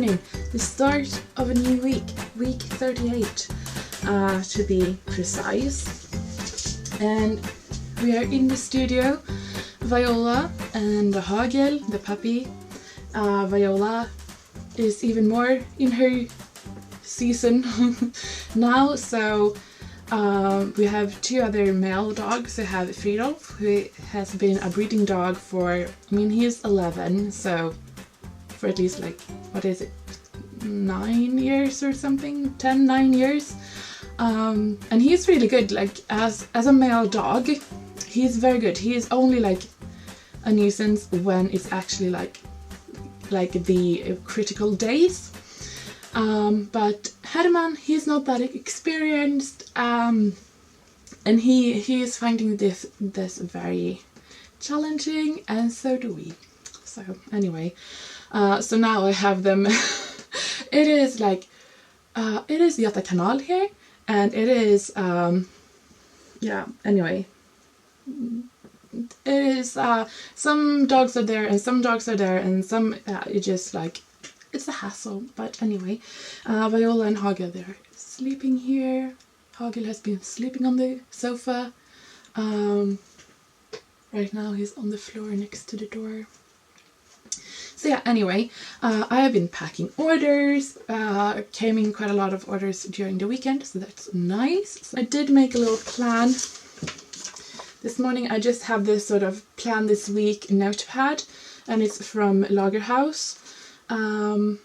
morning, the start of a new week, week 38 to be precise. And we are in the studio, Viola and Hagel, the puppy. Viola is even more in her season now, so we have two other male dogs. We have Fridolf, who has been a breeding dog for, he's 11, so for at least 9 years or something, 9 years. And he's really good, as a male dog, he's very good. He is only a nuisance when it's actually the critical days. But Herman, he's not that experienced, and he is finding this very challenging, and so do we. So anyway, so now I have them. It is it is Göta Kanal here, and it is anyway. It is some dogs are there and some dogs are there, and some it's just it's a hassle. But anyway, Viola and Hagel, they're sleeping here. Hagel has been sleeping on the sofa. Right now he's on the floor next to the door. So yeah, anyway, I have been packing orders. Came in quite a lot of orders during the weekend, so that's nice. So I did make a little plan. This morning I just have this sort of plan this week notepad, and it's from Lagerhaus. And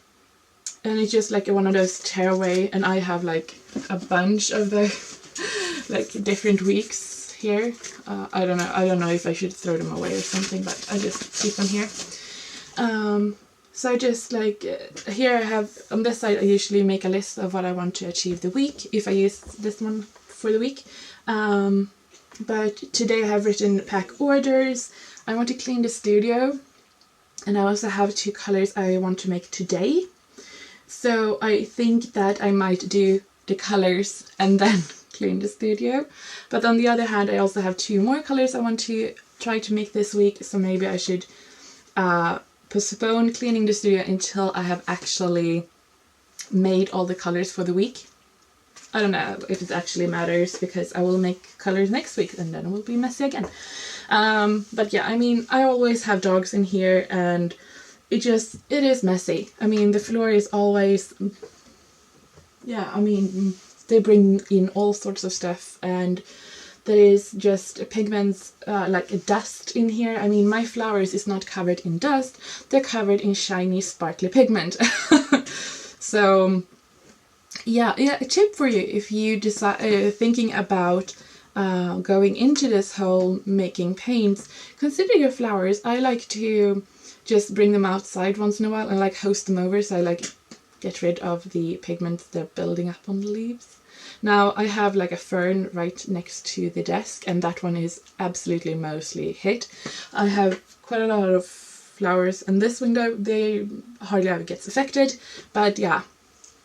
it's just one of those tearaway, and I have a bunch of the different weeks here. I don't know if I should throw them away or something, but I just keep them here. So I just here I have on this side, I usually make a list of what I want to achieve the week if I use this one for the week. But today I have written pack orders. I want to clean the studio, and I also have 2 colors I want to make today. So I think that I might do the colors and then clean the studio. But on the other hand, I also have 2 more colors I want to try to make this week. So maybe I should postpone cleaning the studio until I have actually made all the colors for the week. I don't know if it actually matters, because I will make colors next week and then it will be messy again. But yeah, I always have dogs in here, and it is messy. The floor is always, they bring in all sorts of stuff, and there is just pigments, dust in here. My flowers is not covered in dust, they're covered in shiny sparkly pigment. So yeah, a tip for you if you decide thinking about going into this whole making paints, consider your flowers. I like to just bring them outside once in a while and host them over, so I get rid of the pigment they're building up on the leaves. Now I have a fern right next to the desk, and that one is absolutely mostly hit. I have quite a lot of flowers in this window, they hardly ever gets affected, but yeah,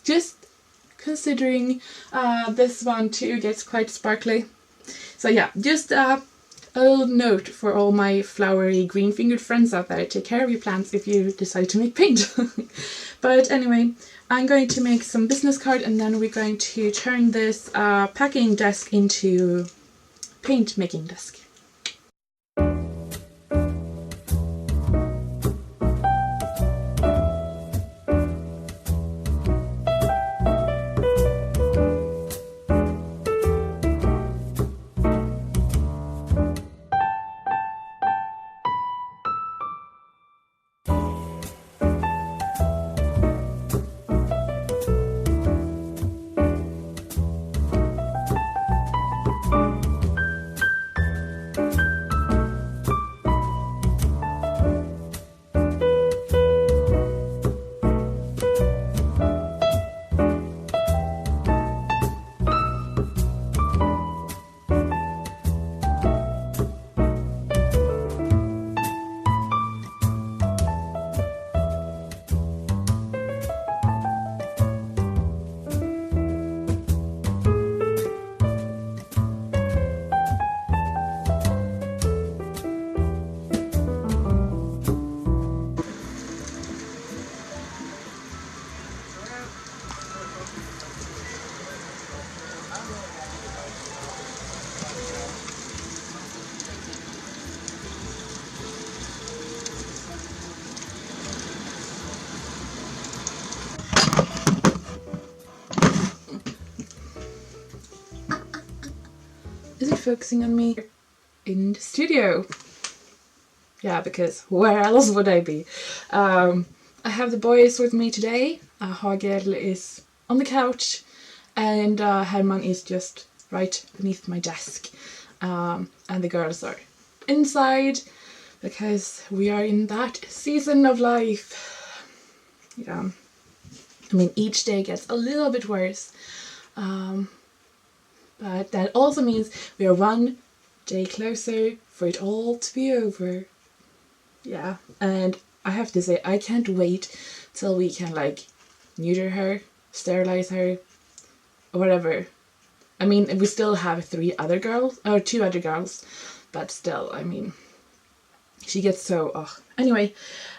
just considering this one too gets quite sparkly. So yeah, just a little note for all my flowery green-fingered friends out there: take care of your plants if you decide to make paint. But anyway, I'm going to make some business card, and then we're going to turn this packing desk into paint making desk. focusing on me in the studio. Yeah, because where else would I be? I have the boys with me today. Hagel is on the couch and Herman is just right beneath my desk. And the girls are inside because we are in that season of life. Yeah. I mean, each day gets a little bit worse. But that also means we are one day closer for it all to be over. Yeah, and I have to say, I can't wait till we can like neuter her, sterilize her, or whatever. I mean, we still have 2 other girls, but still, I mean, she gets so, Anyway,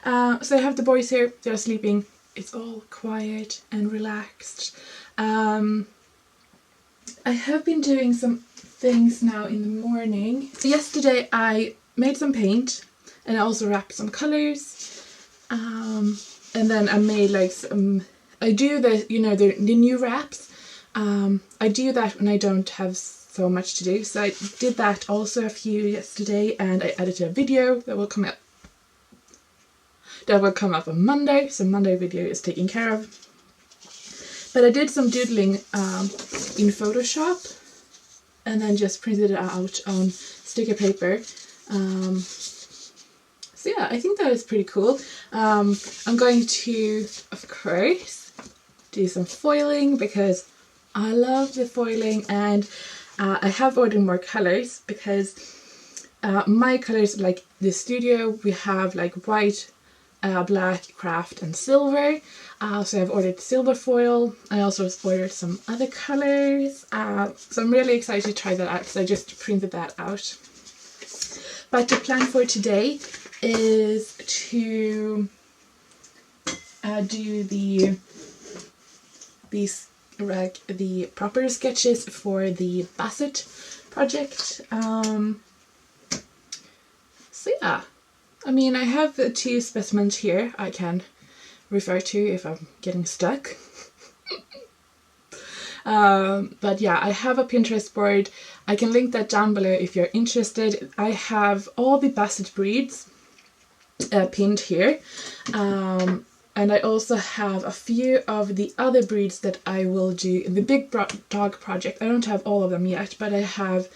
so I have the boys here, they're sleeping. It's all quiet and relaxed. I have been doing some things now in the morning. So yesterday I made some paint and I also wrapped some colors. And then I made like some, I do the, the new wraps. I do that when I don't have so much to do. So I did that also a few yesterday and I edited a video that will come out. That will come up on Monday. So Monday video is taken care of. But I did some doodling in Photoshop and then just printed it out on sticker paper. So yeah, I think that is pretty cool. I'm going to, of course, do some foiling because I love the foiling, and I have ordered more colors because my colors, like the studio, we have like white, black, craft and silver. So I've ordered silver foil. I also ordered some other colors. So I'm really excited to try that out because I just printed that out. But the plan for today is to do the proper sketches for the Basset project. So yeah, I mean, I have 2 specimens here I can refer to if I'm getting stuck. But yeah, I have a Pinterest board. I can link that down below if you're interested. I have all the Basset breeds pinned here. And I also have a few of the other breeds that I will do in the Big Dog project. I don't have all of them yet, but I have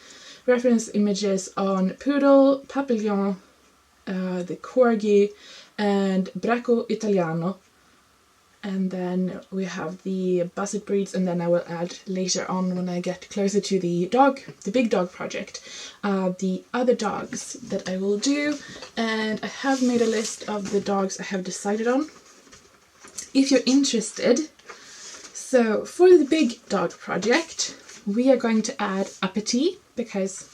reference images on Poodle, Papillon, the Corgi, and Bracco Italiano. And then we have the Basset breeds, and then I will add later on when I get closer to the Big Dog project, the other dogs that I will do. And I have made a list of the dogs I have decided on. If you're interested, so for the Big Dog project, we are going to add a Petit because,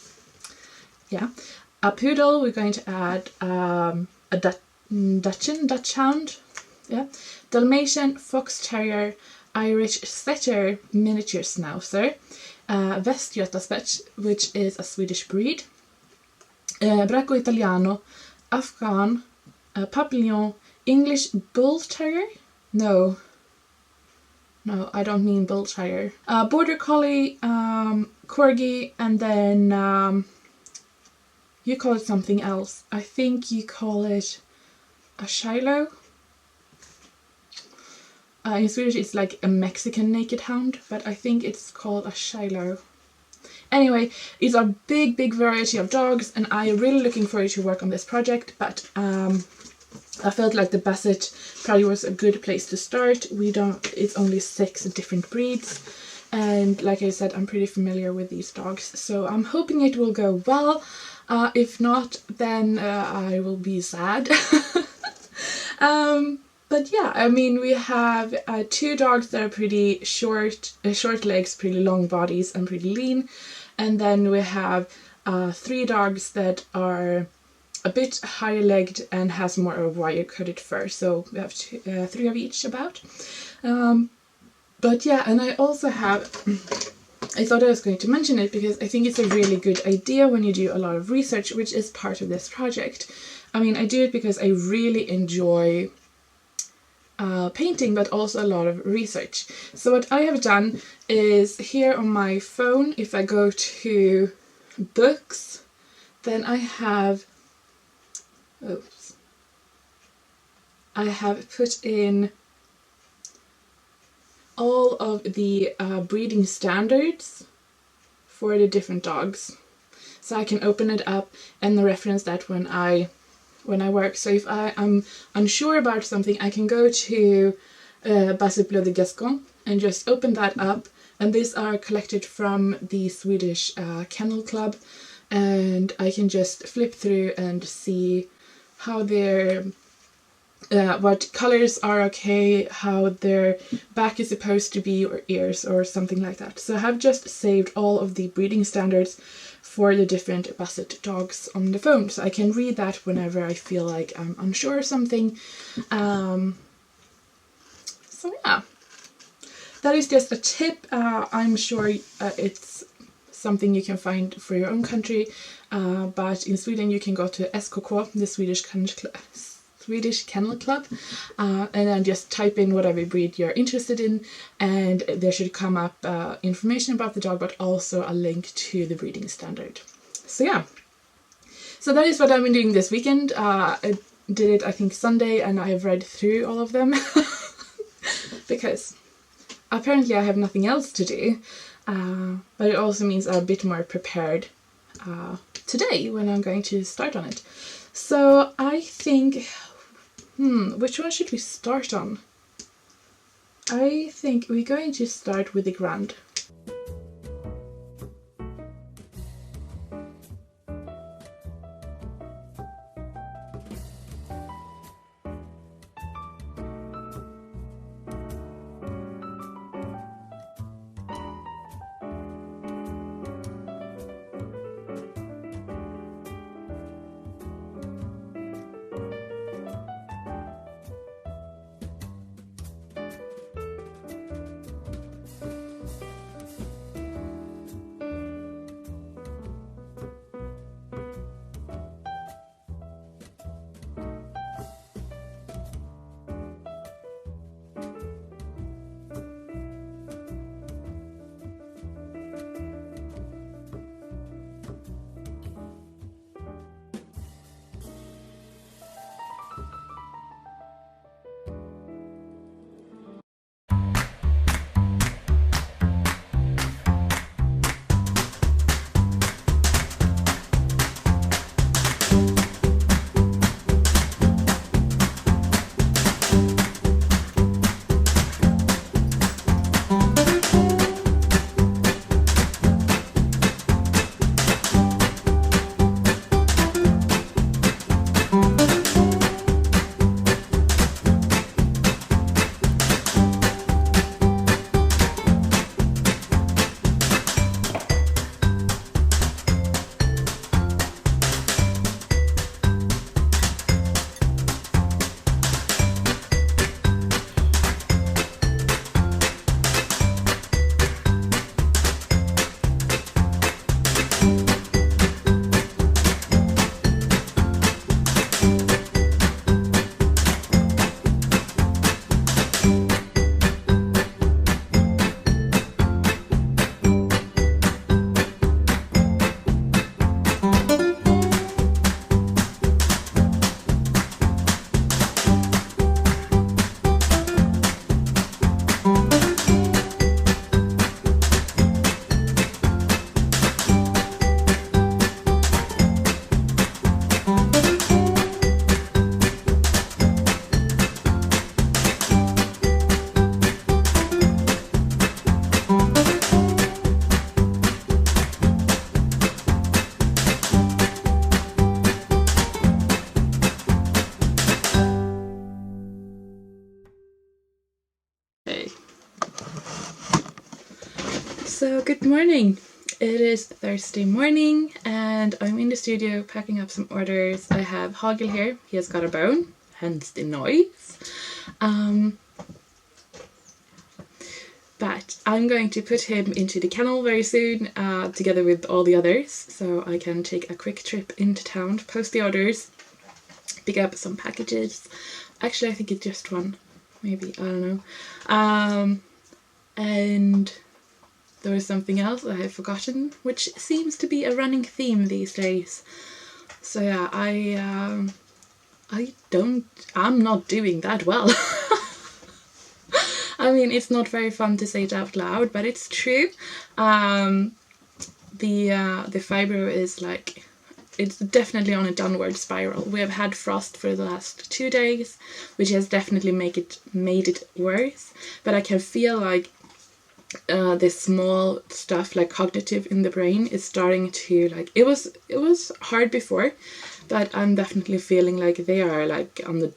yeah, a Poodle, we're going to add a Dachshund, yeah, Dalmatian, Fox Terrier, Irish Setter, Miniature Schnauzer, Västgötaspets, which is a Swedish breed, Bracco Italiano, Afghan, Papillon, English Bull Terrier. No, I don't mean Bull Terrier. Border Collie, Corgi, and then you call it something else. I think you call it a Shiloh. In Swedish it's like a Mexican naked hound, but I think it's called a Shiloh. Anyway, it's a big variety of dogs, and I'm really looking forward to work on this project, but I felt like the Basset probably was a good place to start. It's only 6 different breeds, and like I said, I'm pretty familiar with these dogs, so I'm hoping it will go well. If not, then I will be sad. But yeah, I mean, we have 2 dogs that are pretty short legs, pretty long bodies, and pretty lean, and then we have 3 dogs that are a bit higher legged and has more of a wire coated fur. So we have 3 of each about. But yeah, and I also have, I thought I was going to mention it because I think it's a really good idea when you do a lot of research, which is part of this project. I mean, I do it because I really enjoy painting, but also a lot of research. So what I have done is here on my phone, if I go to books. Then I have, I have put in all of the breeding standards for the different dogs. So I can open it up and reference that when I work. So if I am unsure about something, I can go to Basset Bleu de Gascon and just open that up. And these are collected from the Swedish Kennel Club, and I can just flip through and see how their what colors are okay, how their back is supposed to be, or ears, or something like that. So I have just saved all of the breeding standards for the different Basset dogs on the phone, so I can read that whenever I feel like I'm unsure of something. So yeah, that is just a tip. I'm sure it's something you can find for your own country, but in Sweden you can go to SKK, the Swedish Kennel Club, and then just type in whatever breed you're interested in, and there should come up information about the dog, but also a link to the breeding standard. So yeah, so that is what I've been doing this weekend. I did it, I think, Sunday, and I have read through all of them because apparently I have nothing else to do, but it also means I'm a bit more prepared today when I'm going to start on it. So I think, which one should we start on? I think we're going to start with the Grand. So good morning. It is Thursday morning and I'm in the studio packing up some orders. I have Hagel here. He has got a bone, hence the noise. But I'm going to put him into the kennel very soon, together with all the others, so I can take a quick trip into town, post the orders, pick up some packages. Actually, I think it's just one, maybe, I don't know. And there was something else I had forgotten, which seems to be a running theme these days. So yeah, I'm not doing that well. I mean, it's not very fun to say it out loud, but it's true. The fibro is like, it's definitely on a downward spiral. We have had frost for the last 2 days, which has definitely made it worse. But I can feel like this small stuff, like cognitive in the brain, is starting to, like, it was hard before, but I'm definitely feeling like they are like on the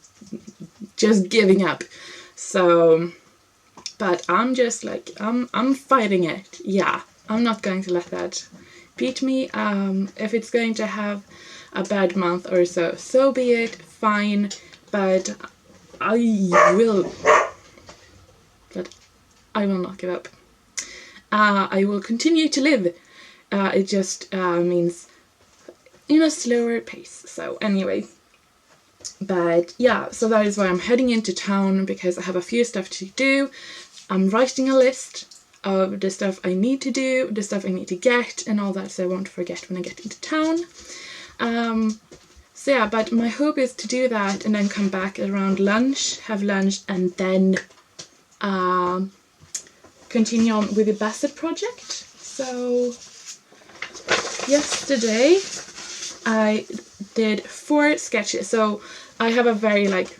just giving up. So, but I'm just like, I'm fighting it. Yeah, I'm not going to let that beat me. If it's going to have a bad month or so, so be it, fine, but I will not give up. I will continue to live. It just means in a slower pace. So anyway, but yeah, so that is why I'm heading into town, because I have a few stuff to do. I'm writing a list of the stuff I need to do, the stuff I need to get, and all that, so I won't forget when I get into town. So yeah, but my hope is to do that and then come back around lunch, have lunch, and then continue on with the Basset project. So yesterday I did 4 sketches. So I have a very like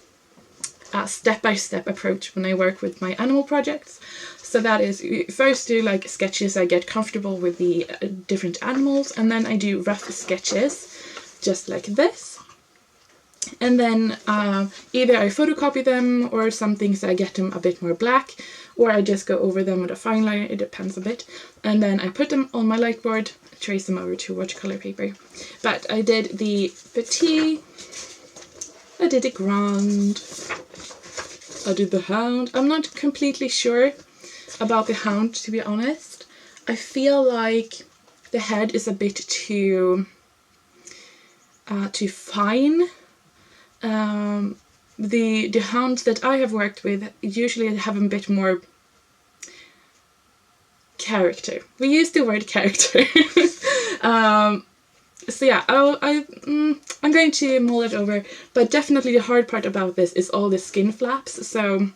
step-by-step approach when I work with my animal projects. So that is, first do like sketches I get comfortable with the different animals, and then I do rough sketches just like this. And then either I photocopy them, or some things I get them a bit more black, or I just go over them with a fine liner, it depends a bit. And then I put them on my light board, trace them over to watercolor paper. But I did the petit, I did the grand, I did the hound. I'm not completely sure about the hound, to be honest. I feel like the head is a bit too fine. The hounds that I have worked with usually have a bit more character. We use the word character. So yeah, I'm going to mull it over, but definitely the hard part about this is all the skin flaps. So,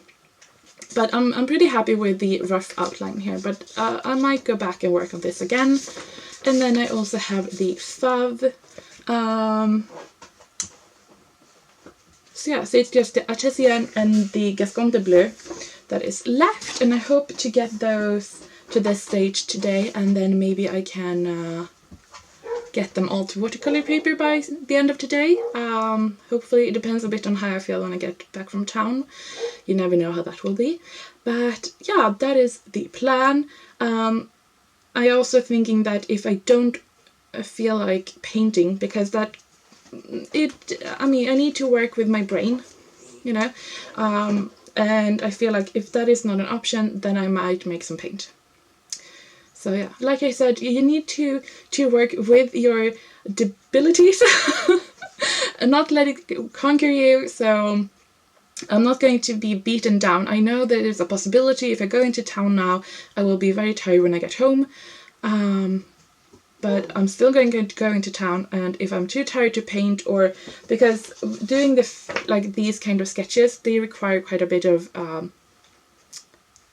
but I'm pretty happy with the rough outline here, but I might go back and work on this again. And then I also have the fave. So yeah, so it's just the Artesian and the Gascon de Bleu that is left, and I hope to get those to this stage today, and then maybe I can get them all to watercolor paper by the end of today. Hopefully, it depends a bit on how I feel when I get back from town. You never know how that will be. But yeah, that is the plan. I also thinking that if I don't feel like painting, because I need to work with my brain, you know, and I feel like if that is not an option, then I might make some paint. So yeah, like I said, you need to work with your debilities and not let it conquer you. So I'm not going to be beaten down. I know that there's a possibility if I go into town now, I will be very tired when I get home. But I'm still going to go into town, and if I'm too tired to paint, or because doing these kind of sketches, they require quite a bit of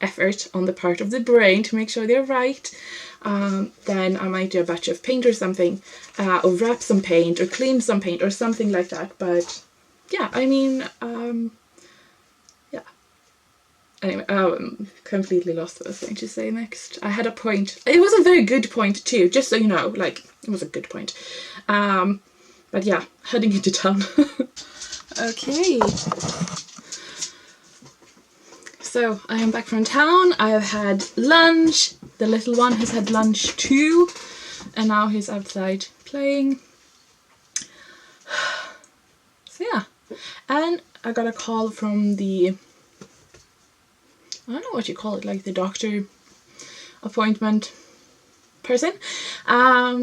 effort on the part of the brain to make sure they're right, then I might do a batch of paint or something, or wrap some paint, or clean some paint, or something like that. But yeah, I mean, yeah. Anyway, completely lost what I was going to say next. I had a point. It was a very good point too, just so you know, like, it was a good point. But yeah, heading into town. Okay. So I am back from town. I have had lunch. The little one has had lunch too, and now he's outside playing. So yeah, and I got a call from the, I don't know what you call it, like the doctor appointment person,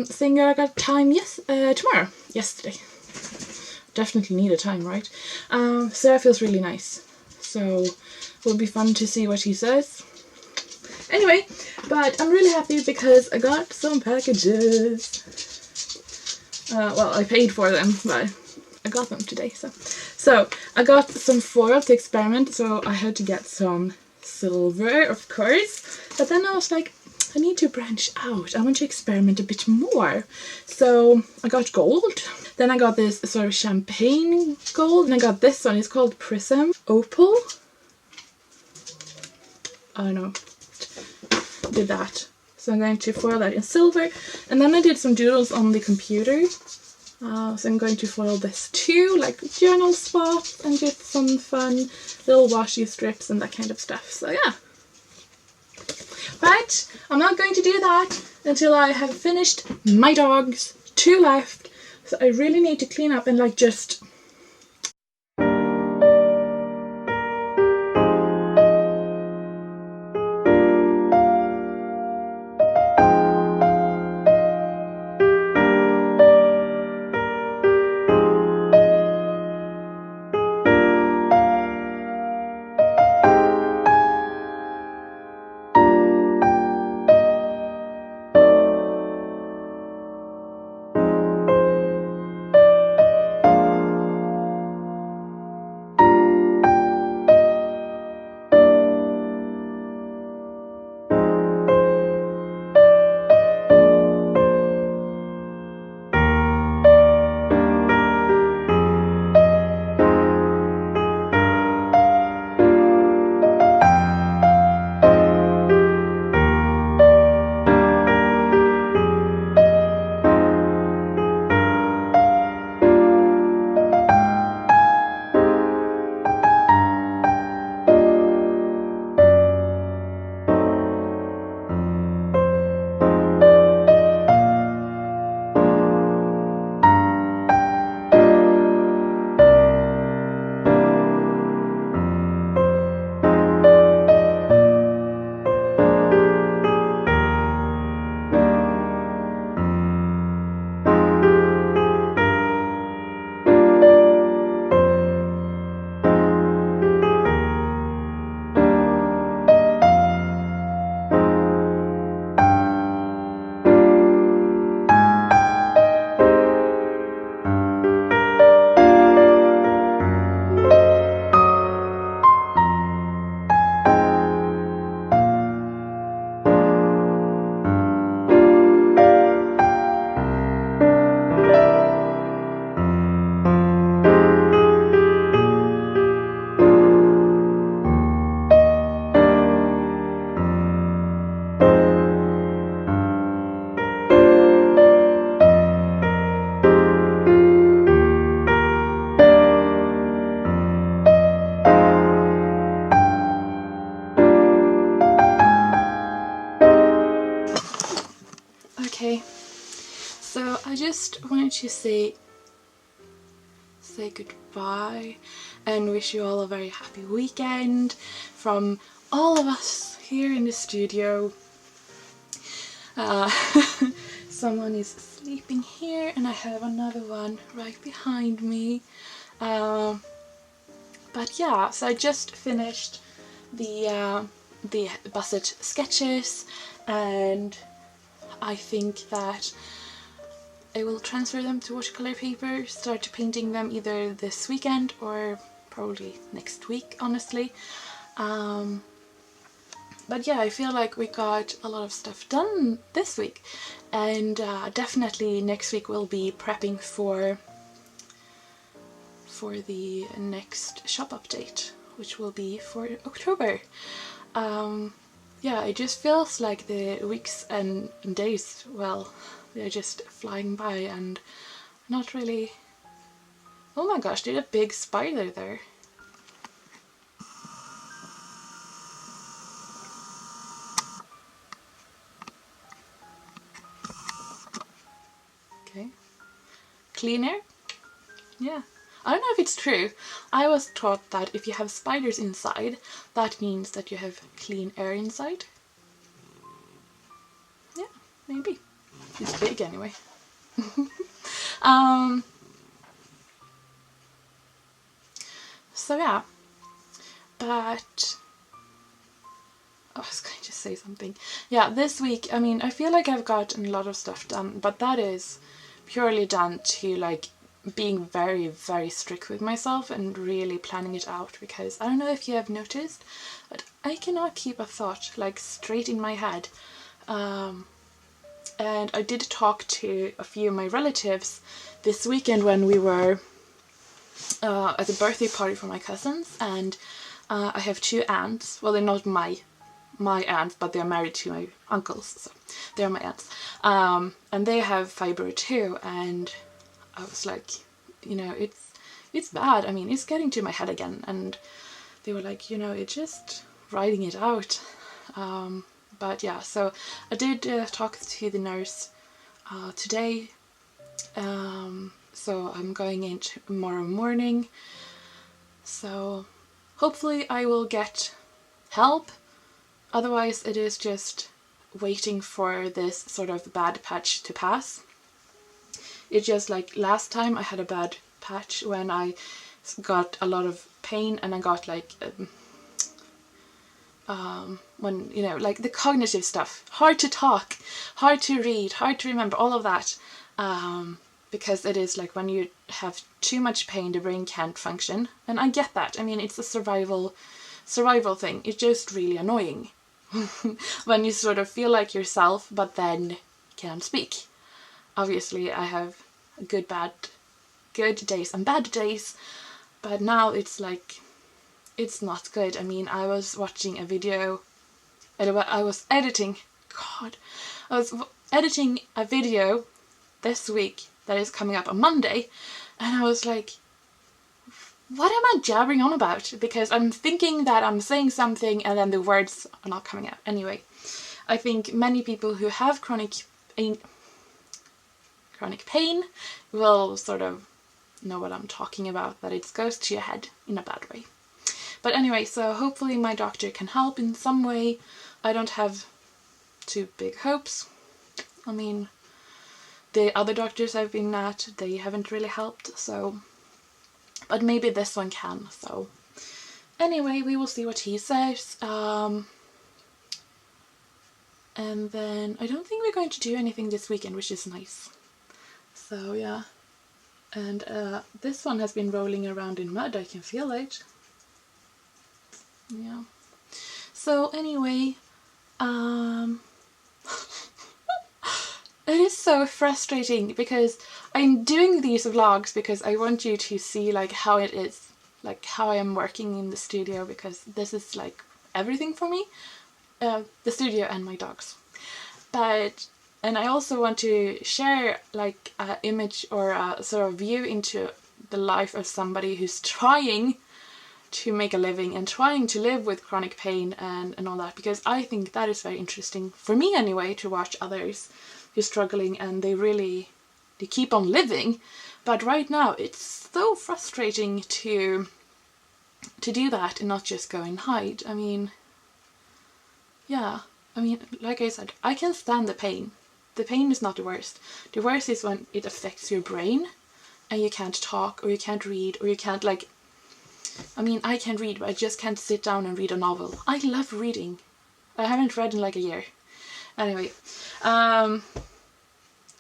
saying I got time tomorrow. Yesterday. Definitely need a time, right? So that feels really nice. So it will be fun to see what he says. Anyway, but I'm really happy because I got some packages. Well, I paid for them, but I got them today. So I got some foil to experiment, so I had to get some silver, of course. But then I was like, I need to branch out. I want to experiment a bit more. So I got gold. Then I got this sort of champagne gold. And I got this one. It's called Prism Opal. I don't know. Did that. So I'm going to foil that in silver. And then I did some doodles on the computer. So I'm going to foil this too, like journal spots and just some fun little washi strips and that kind of stuff. So yeah. But I'm not going to do that until I have finished my dogs. 2 left. So I really need to clean up and like just... Okay, so I just wanted to say goodbye and wish you all a very happy weekend from all of us here in the studio. Someone is sleeping here and I have another one right behind me. But yeah, so I just finished the Basset sketches and I think that I will transfer them to watercolor paper, start painting them either this weekend or probably next week, honestly. But yeah, I feel like we got a lot of stuff done this week, and definitely next week we'll be prepping for the next shop update, which will be for October. Yeah, it just feels like the weeks and days, well, they're just flying by and not really... Oh my gosh, there's a big spider there. Okay. Clean air? Yeah. I don't know if it's true. I was taught that if you have spiders inside, that means that you have clean air inside. Yeah, maybe. It's big anyway. So yeah, but I was going to say something. Yeah, this week, I mean, I feel like I've gotten a lot of stuff done, but that is purely down to like being very, very strict with myself and really planning it out, because I don't know if you have noticed, but I cannot keep a thought like straight in my head. And I did talk to a few of my relatives this weekend when we were at a birthday party for my cousins, and I have two aunts. Well, they're not my aunts, but they're married to my uncles, so they're my aunts. And they have fibro too, and I was like, you know, it's bad. I mean, it's getting to my head again. And they were like, you know, it's just writing it out. But yeah, so I did talk to the nurse today. So I'm going in tomorrow morning. So hopefully I will get help. Otherwise it is just waiting for this sort of bad patch to pass. It's just like last time I had a bad patch when I got a lot of pain, and I got like when, you know, like the cognitive stuff, hard to talk, hard to read, hard to remember, all of that, because it is like when you have too much pain, the brain can't function. And I get that. I mean, it's a survival thing. It's just really annoying when you sort of feel like yourself but then can't speak. Obviously I have good days and bad days, but now it's like, it's not good. I mean, I was watching a video, I was editing a video this week that is coming up on Monday, and I was like, what am I jabbering on about? Because I'm thinking that I'm saying something and then the words are not coming out. Anyway, I think many people who have chronic pain will sort of know what I'm talking about, that it goes to your head in a bad way. But anyway, so hopefully my doctor can help in some way. I don't have too big hopes. I mean, the other doctors I've been at, they haven't really helped, so, but maybe this one can. So anyway, we will see what he says. And then I don't think we're going to do anything this weekend, which is nice. So yeah, and this one has been rolling around in mud, I can feel it. Yeah. So anyway, it is so frustrating because I'm doing these vlogs because I want you to see like how it is, like how I am working in the studio, because this is like everything for me, the studio and my dogs. And I also want to share like an image or a sort of view into the life of somebody who's trying to make a living and trying to live with chronic pain and all that, because I think that is very interesting, for me anyway, to watch others who's struggling and they keep on living. But right now it's so frustrating to do that and not just go and hide. I mean, yeah, I mean, like I said, I can stand the pain. The pain is not the worst. The worst is when it affects your brain and you can't talk or you can't read or you can't like, I mean, I can read, but I just can't sit down and read a novel. I love reading. I haven't read in like a year. Anyway, and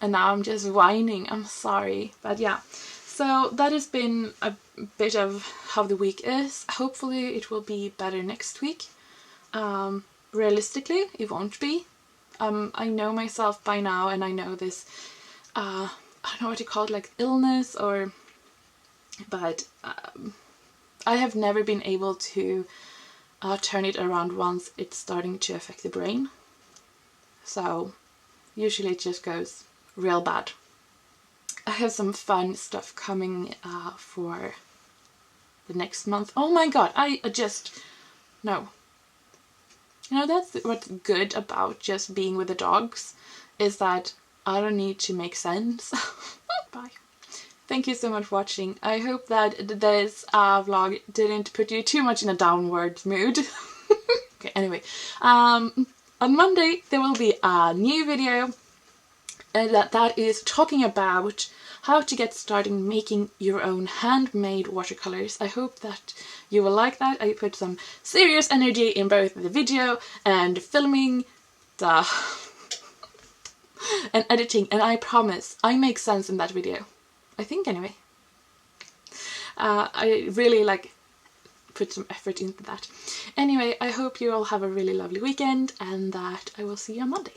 now I'm just whining. I'm sorry. But yeah, so that has been a bit of how the week is. Hopefully it will be better next week. Realistically, it won't be. I know myself by now, and I know this, I don't know what to call it, like illness or, but I have never been able to turn it around once it's starting to affect the brain. So usually it just goes real bad. I have some fun stuff coming for the next month. Oh my god, no. You know, that's what's good about just being with the dogs, is that I don't need to make sense. Bye. Thank you so much for watching. I hope that this vlog didn't put you too much in a downward mood. Okay, anyway. On Monday there will be a new video that is talking about how to get started making your own handmade watercolors. I hope that you will like that. I put some serious energy in both the video and filming and editing, and I promise I make sense in that video. I think anyway. I really put some effort into that. Anyway, I hope you all have a really lovely weekend and that I will see you on Monday.